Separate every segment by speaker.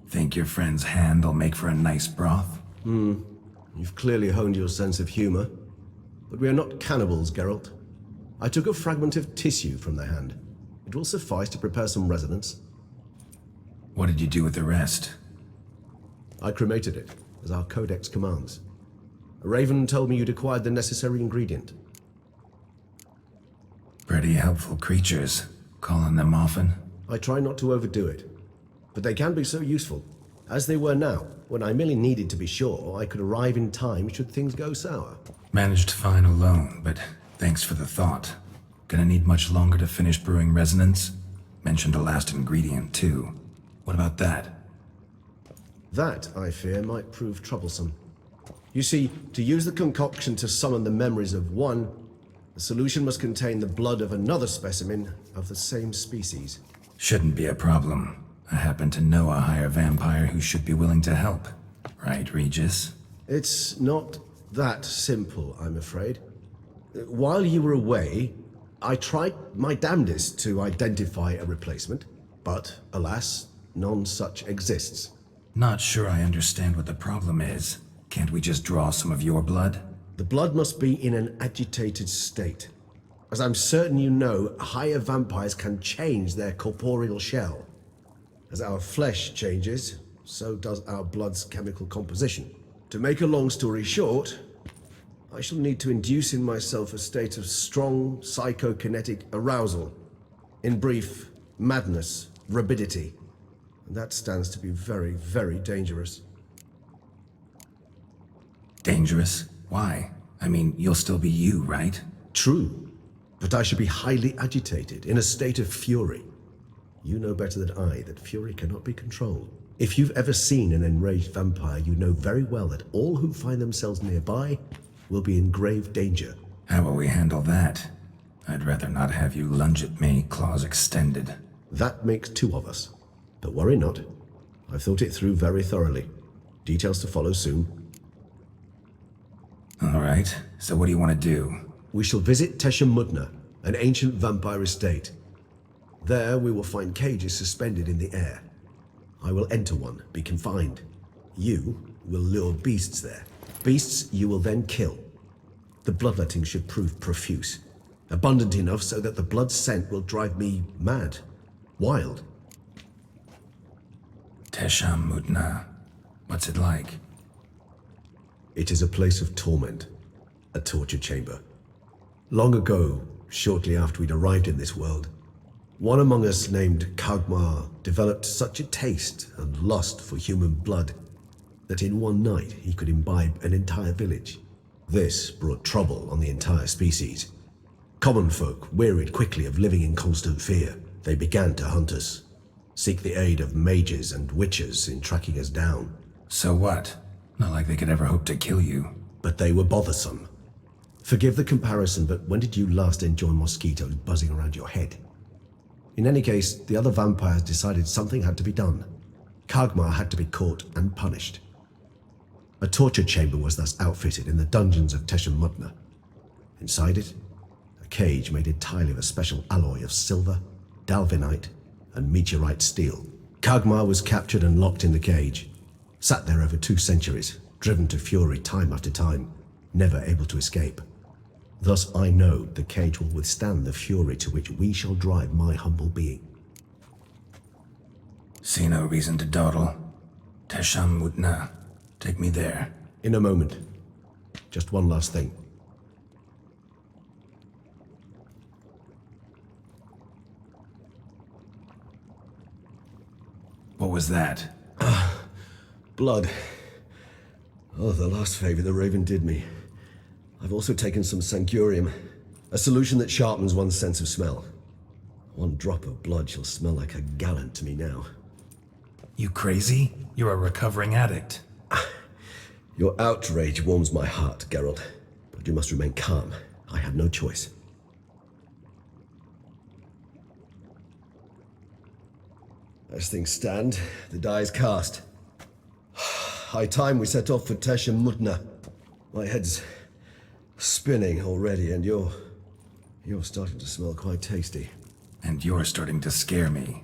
Speaker 1: Think your friend's hand will make for a nice broth?
Speaker 2: You've clearly honed your sense of humor. But we are not cannibals, Geralt. I took a fragment of tissue from the hand. It will suffice to prepare some resonance.
Speaker 1: What did you do with the rest?
Speaker 2: I cremated it, as our codex commands. A raven told me you'd acquired the necessary ingredient.
Speaker 1: Pretty helpful creatures. Calling them often?
Speaker 2: I try not to overdo it, but they can be so useful, as they were now, when I merely needed to be sure I could arrive in time should things go sour.
Speaker 1: Managed fine alone, but thanks for the thought. Gonna need much longer to finish brewing resonance? Mentioned a last ingredient, too. What about that?
Speaker 2: That, I fear, might prove troublesome. You see, to use the concoction to summon the memories of one, the solution must contain the blood of another specimen of the same species.
Speaker 1: Shouldn't be a problem. I happen to know a higher vampire who should be willing to help. Right, Regis?
Speaker 2: It's not that simple, I'm afraid. While you were away, I tried my damnedest to identify a replacement, but alas, none such exists.
Speaker 1: Not sure I understand what the problem is. Can't we just draw some of your blood?
Speaker 2: The blood must be in an agitated state. As I'm certain you know, higher vampires can change their corporeal shell. As our flesh changes, so does our blood's chemical composition. To make a long story short, I shall need to induce in myself a state of strong psychokinetic arousal. In brief, madness, rabidity. And that stands to be very, very dangerous.
Speaker 1: Dangerous? Why? I mean, you'll still be you, right?
Speaker 2: True, but I should be highly agitated, in a state of fury. You know better than I that fury cannot be controlled. If you've ever seen an enraged vampire, you know very well that all who find themselves nearby will be in grave danger.
Speaker 1: How will we handle that? I'd rather not have you lunge at me, claws extended.
Speaker 2: That makes two of us. But worry not. I've thought it through very thoroughly. Details to follow soon.
Speaker 1: All right, so what do you want to do?
Speaker 2: We shall visit witcher3, an ancient vampire estate. There we will find cages suspended in the air. I will enter one, be confined. You will lure beasts there. Beasts you will then kill. The bloodletting should prove profuse. Abundant enough so that the blood scent will drive me mad. Wild.
Speaker 1: witcher3. What's it like?
Speaker 2: It is a place of torment. A torture chamber. Long ago, shortly after we'd arrived in this world, one among us named Kagmar developed such a taste and lust for human blood that in one night he could imbibe an entire village. This brought trouble on the entire species. Common folk wearied quickly of living in constant fear. They began to hunt us, seek the aid of mages and witches in tracking us down.
Speaker 1: So what? Not like they could ever hope to kill you.
Speaker 2: But they were bothersome. Forgive the comparison, but when did you last enjoy mosquitoes buzzing around your head? In any case, the other vampires decided something had to be done. Kagmar had to be caught and punished. A torture chamber was thus outfitted in the dungeons of witcher3. Inside it, a cage made entirely of a special alloy of silver, dalvinite, and meteorite steel. Kagmar was captured and locked in the cage. Sat there over 2 centuries, driven to fury time after time, never able to escape. Thus I know the cage will withstand the fury to which we shall drive my humble being.
Speaker 1: See no reason to dawdle. witcher3. Take me there.
Speaker 2: In a moment. Just one last thing.
Speaker 1: What was that?
Speaker 2: Blood. Oh, the last favor the Raven did me. I've also taken some sancurium, a solution that sharpens one's sense of smell. One drop of blood shall smell like a gallon to me now.
Speaker 1: You crazy? You're a recovering addict.
Speaker 2: Your outrage warms my heart, Geralt, but you must remain calm. I have no choice. As things stand, the die is cast. High time we set off for Tesh and Mutna. My head's spinning already, and you're starting to smell quite tasty.
Speaker 1: And you're starting to scare me.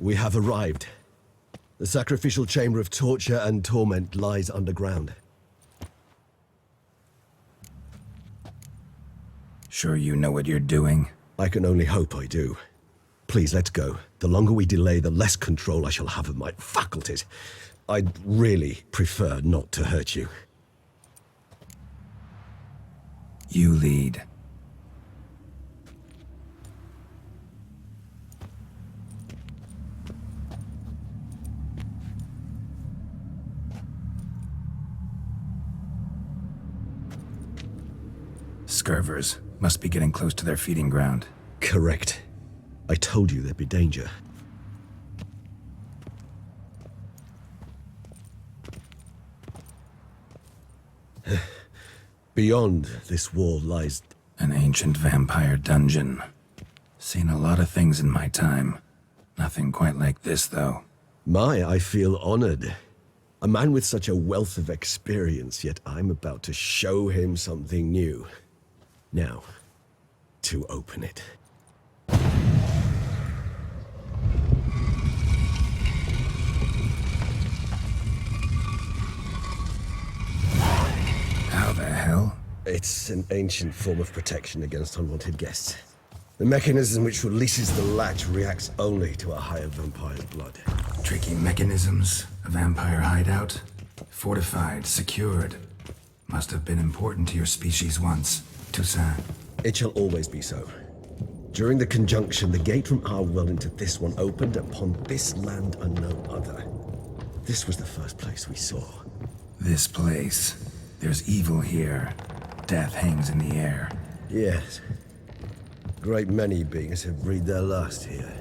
Speaker 2: We have arrived. The sacrificial chamber of torture and torment lies underground.
Speaker 1: Sure you know what you're doing?
Speaker 2: I can only hope I do. Please, let's go. The longer we delay, the less control I shall have of my faculties. I'd really prefer not to hurt you.
Speaker 1: You lead. Scurvers must be getting close to their feeding ground.
Speaker 2: Correct. I told you there'd be danger. Beyond this wall lies...
Speaker 1: An ancient vampire dungeon. Seen a lot of things in my time. Nothing quite like this, though.
Speaker 2: I feel honored. A man with such a wealth of experience, yet I'm about to show him something new. Now, to open it.
Speaker 1: How the hell?
Speaker 2: It's an ancient form of protection against unwanted guests. The mechanism which releases the latch reacts only to a higher vampire's blood.
Speaker 1: Tricky mechanisms, a vampire hideout. Fortified, secured. Must have been important to your species once. Toussaint.
Speaker 2: It shall always be so. During the conjunction, the gate from our world into this one opened upon this land and no other. This was the first place we saw.
Speaker 1: This place. There's evil here. Death hangs in the air.
Speaker 2: Yes. Great many beings have breathed their last here.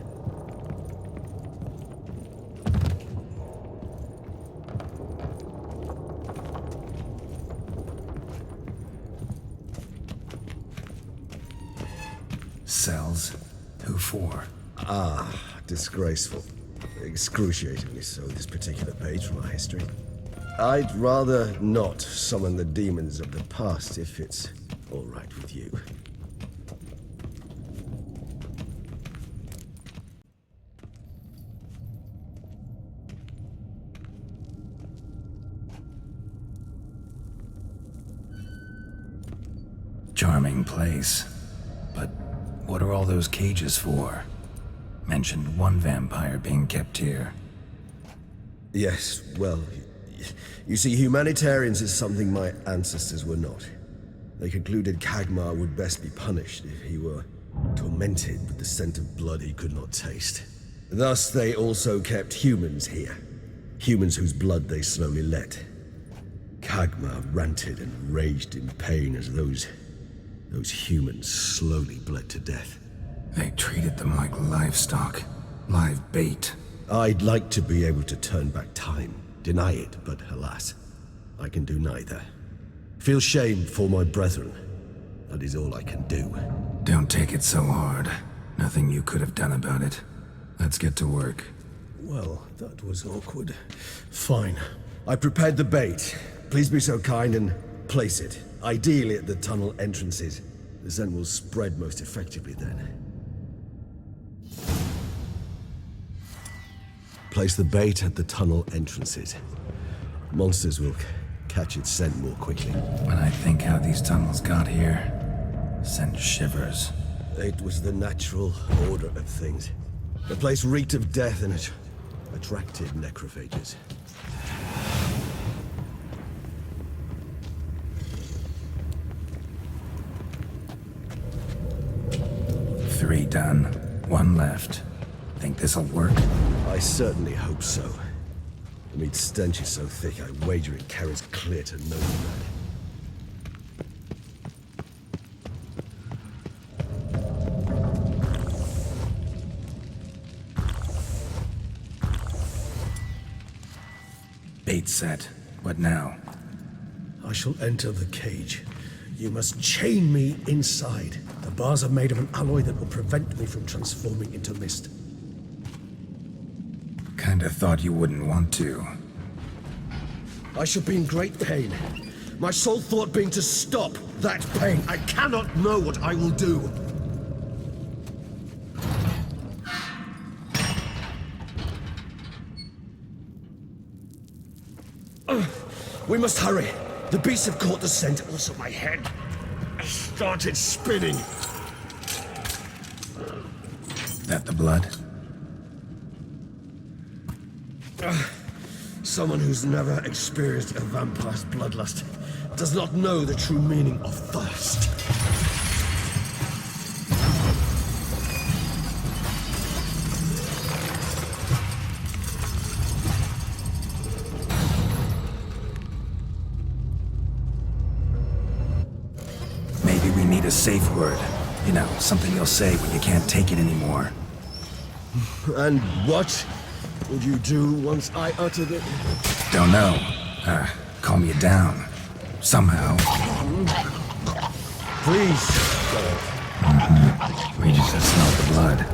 Speaker 1: Cells? Who for?
Speaker 2: Disgraceful. Excruciatingly so, this particular page from our history. I'd rather not summon the demons of the past if it's all right with you.
Speaker 1: Charming place. But what are all those cages for? Mentioned one vampire being kept here.
Speaker 2: Yes, well, you see, humanitarians is something my ancestors were not. They concluded Kagmar would best be punished if he were tormented with the scent of blood he could not taste. Thus, they also kept humans here. Humans whose blood they slowly let. Kagmar ranted and raged in pain as those humans slowly bled to death.
Speaker 1: They treated them like livestock. Live bait.
Speaker 2: I'd like to be able to turn back time, deny it, but alas, I can do neither. Feel shame for my brethren. That is all I can do.
Speaker 1: Don't take it so hard. Nothing you could have done about it. Let's get to work.
Speaker 2: Well, that was awkward. Fine. I prepared the bait. Please be so kind and place it. Ideally at the tunnel entrances. The scent will spread most effectively then. Place the bait at the tunnel entrances. Monsters will catch its scent more quickly.
Speaker 1: When I think how these tunnels got here, sent shivers.
Speaker 2: It was the natural order of things. The place reeked of death and it attracted necrophages.
Speaker 1: Three done. One left. Think this'll work?
Speaker 2: I certainly hope so. The meat's stench is so thick, I wager it carries clear to no man.
Speaker 1: Bait set. What now?
Speaker 2: I shall enter the cage. You must chain me inside. The bars are made of an alloy that will prevent me from transforming into mist.
Speaker 1: Kinda thought you wouldn't want to.
Speaker 2: I shall be in great pain. My sole thought being to stop that pain. I cannot know what I will do. We must hurry. The beasts have caught the scent. Also, my head started spinning.
Speaker 1: That the blood?
Speaker 2: Someone who's never experienced a vampire's bloodlust does not know the true meaning of thirst.
Speaker 1: Maybe we need a safe word. You know, something you'll say when you can't take it anymore.
Speaker 2: And what would you do once I uttered it?
Speaker 1: Don't know. Calm you down. Somehow.
Speaker 2: Please.
Speaker 1: We just have smelled the blood.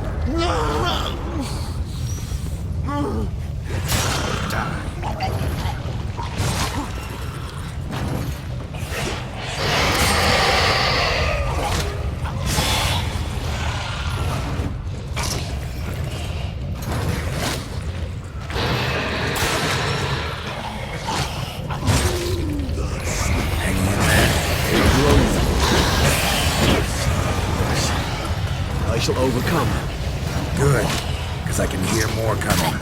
Speaker 2: I shall overcome.
Speaker 1: Good, because I can hear more coming.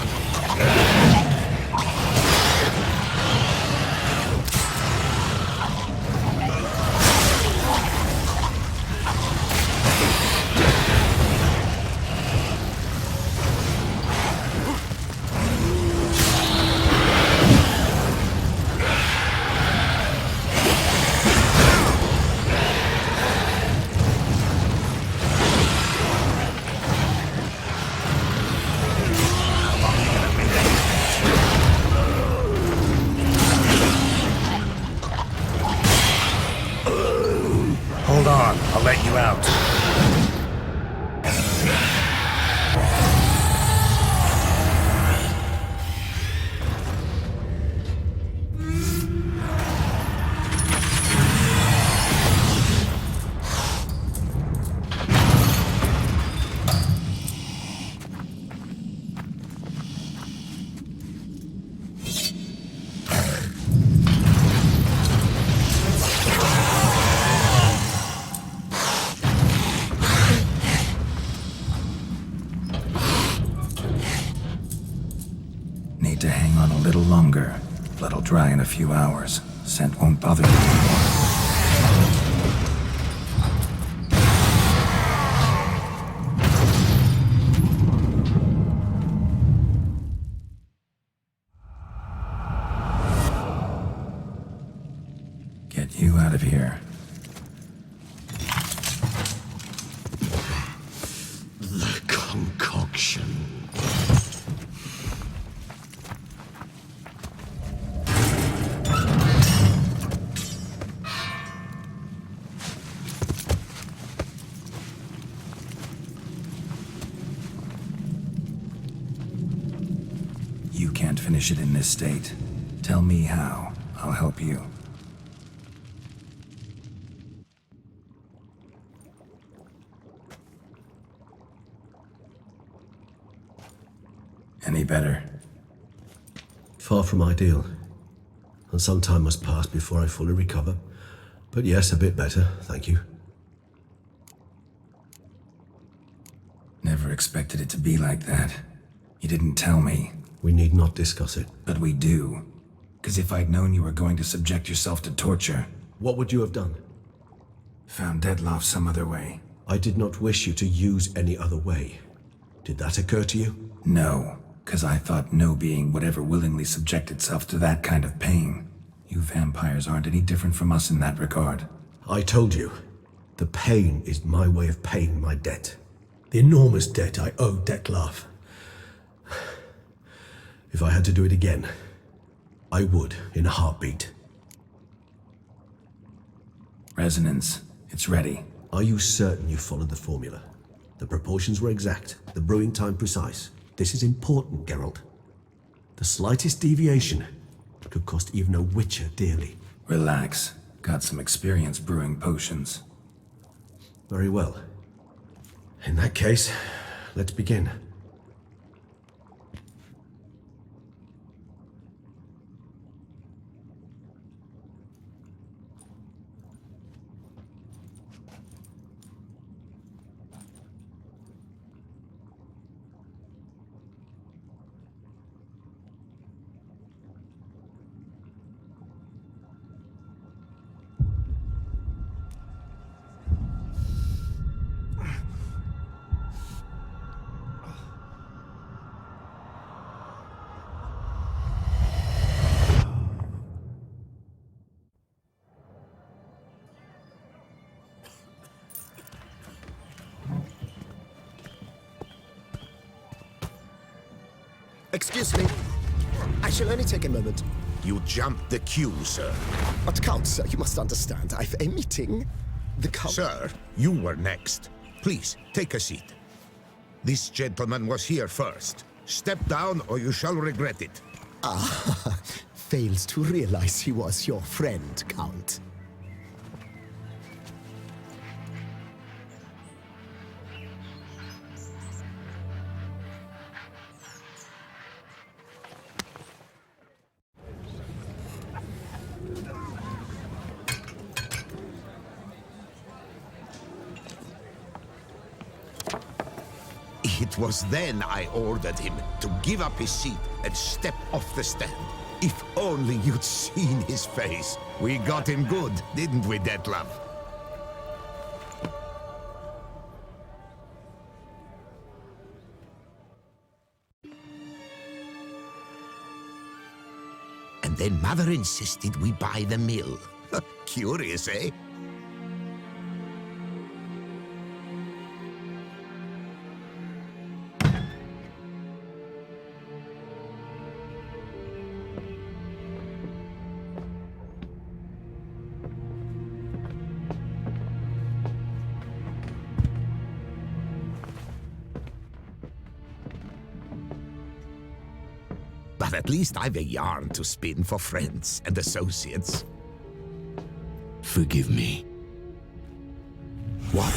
Speaker 1: Hold on, I'll let you out. Need to hang on a little longer. Blood'll dry in a few hours. Scent won't bother you anymore. Get you out of here.
Speaker 2: The concoction.
Speaker 1: You can't finish it in this state. Tell me how. I'll help you. Any better?
Speaker 2: Far from ideal. And some time must pass before I fully recover. But yes, a bit better, thank you.
Speaker 1: Never expected it to be like that. You didn't tell me.
Speaker 2: We need not discuss it.
Speaker 1: But we do. 'Cause if I'd known you were going to subject yourself to torture,
Speaker 2: What would you have done?
Speaker 1: found Deadloff some other way.
Speaker 2: I did not wish you to use any other way. Did that occur to you?
Speaker 1: No. 'Cause I thought no being would ever willingly subject itself to that kind of pain. You vampires aren't any different from us in that regard.
Speaker 2: I told you, the pain is my way of paying my debt. The enormous debt I owe Detlef. If I had to do it again, I would in a heartbeat.
Speaker 1: Resonance. It's ready.
Speaker 2: Are you certain you followed the formula? The proportions were exact, the brewing time precise. This is important, Geralt. The slightest deviation could cost even a witcher dearly.
Speaker 1: Relax. Got some experience brewing potions.
Speaker 2: Very well. In that case, let's begin.
Speaker 3: Excuse me. I shall only take a moment.
Speaker 4: You jumped the queue, sir.
Speaker 3: But Count, sir, you must understand. I've a meeting. The Count...
Speaker 4: Sir, you were next. Please, take a seat. This gentleman was here first. Step down or you shall regret it.
Speaker 3: fails to realize he was your friend, Count.
Speaker 4: It was then I ordered him to give up his seat and step off the stand. If only you'd seen his face. We got him good, didn't we, Detlef? And then Mother insisted we buy the mill. Curious, eh? But at least I've a yarn to spin for friends and associates.
Speaker 5: Forgive me.
Speaker 4: What?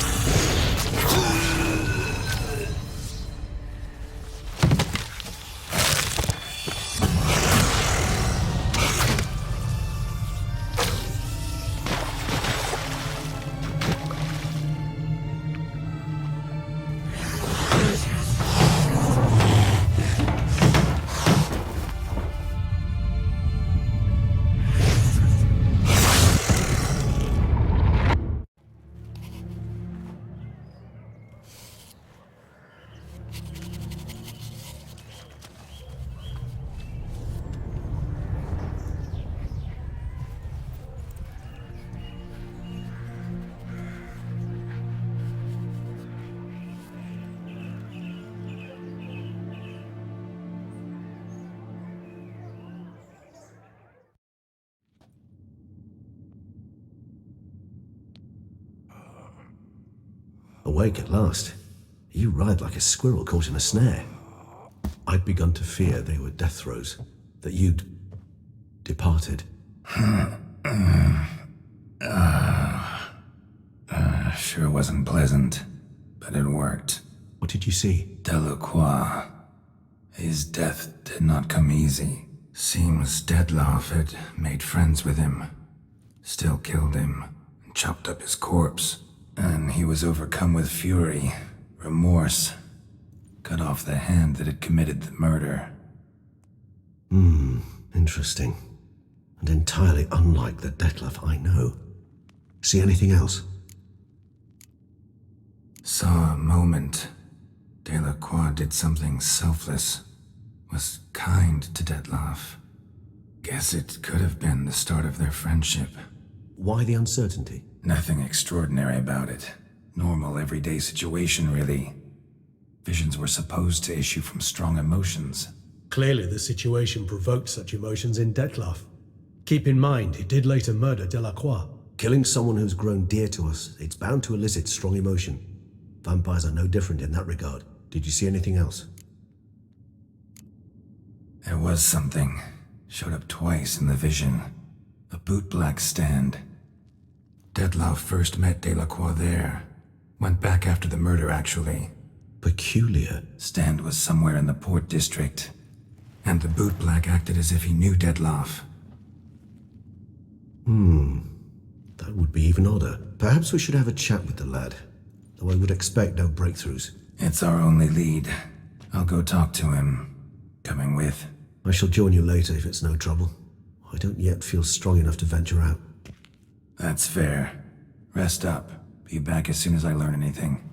Speaker 2: Awake at last. You ride like a squirrel caught in a snare. I'd begun to fear they were death throes, that you'd departed.
Speaker 1: Sure wasn't pleasant, but it worked.
Speaker 2: What did you see?
Speaker 1: Delacroix. His death did not come easy. Seems Detlef had made friends with him. Still killed him, and chopped up his corpse. And he was overcome with fury, remorse. Cut off the hand that had committed the murder.
Speaker 2: Interesting. And entirely unlike the Detlef I know. See anything else?
Speaker 1: Saw a moment. Delacroix did something selfless. was kind to Dettlaff. Guess it could have been the start of their friendship.
Speaker 2: Why the uncertainty?
Speaker 1: Nothing extraordinary about it. Normal, everyday situation, really. Visions were supposed to issue from strong emotions.
Speaker 6: Clearly, the situation provoked such emotions in Dettlaff. Keep in mind, he did later murder Delacroix.
Speaker 2: Killing someone who's grown dear to us, it's bound to elicit strong emotion. Vampires are no different in that regard. Did you see anything else?
Speaker 1: There was something. Showed up twice in the vision. A bootblack stand. Dettlaff first met Delacroix there. Went back after the murder, actually.
Speaker 2: Peculiar.
Speaker 1: Stand was somewhere in the Port District. And the bootblack acted as if he knew Dettlaff.
Speaker 2: That would be even odder. Perhaps we should have a chat with the lad. Though I would expect no breakthroughs.
Speaker 1: It's our only lead. I'll go talk to him. Coming with.
Speaker 2: I shall join you later if it's no trouble. I don't yet feel strong enough to venture out.
Speaker 1: That's fair. Rest up. Be back as soon as I learn anything.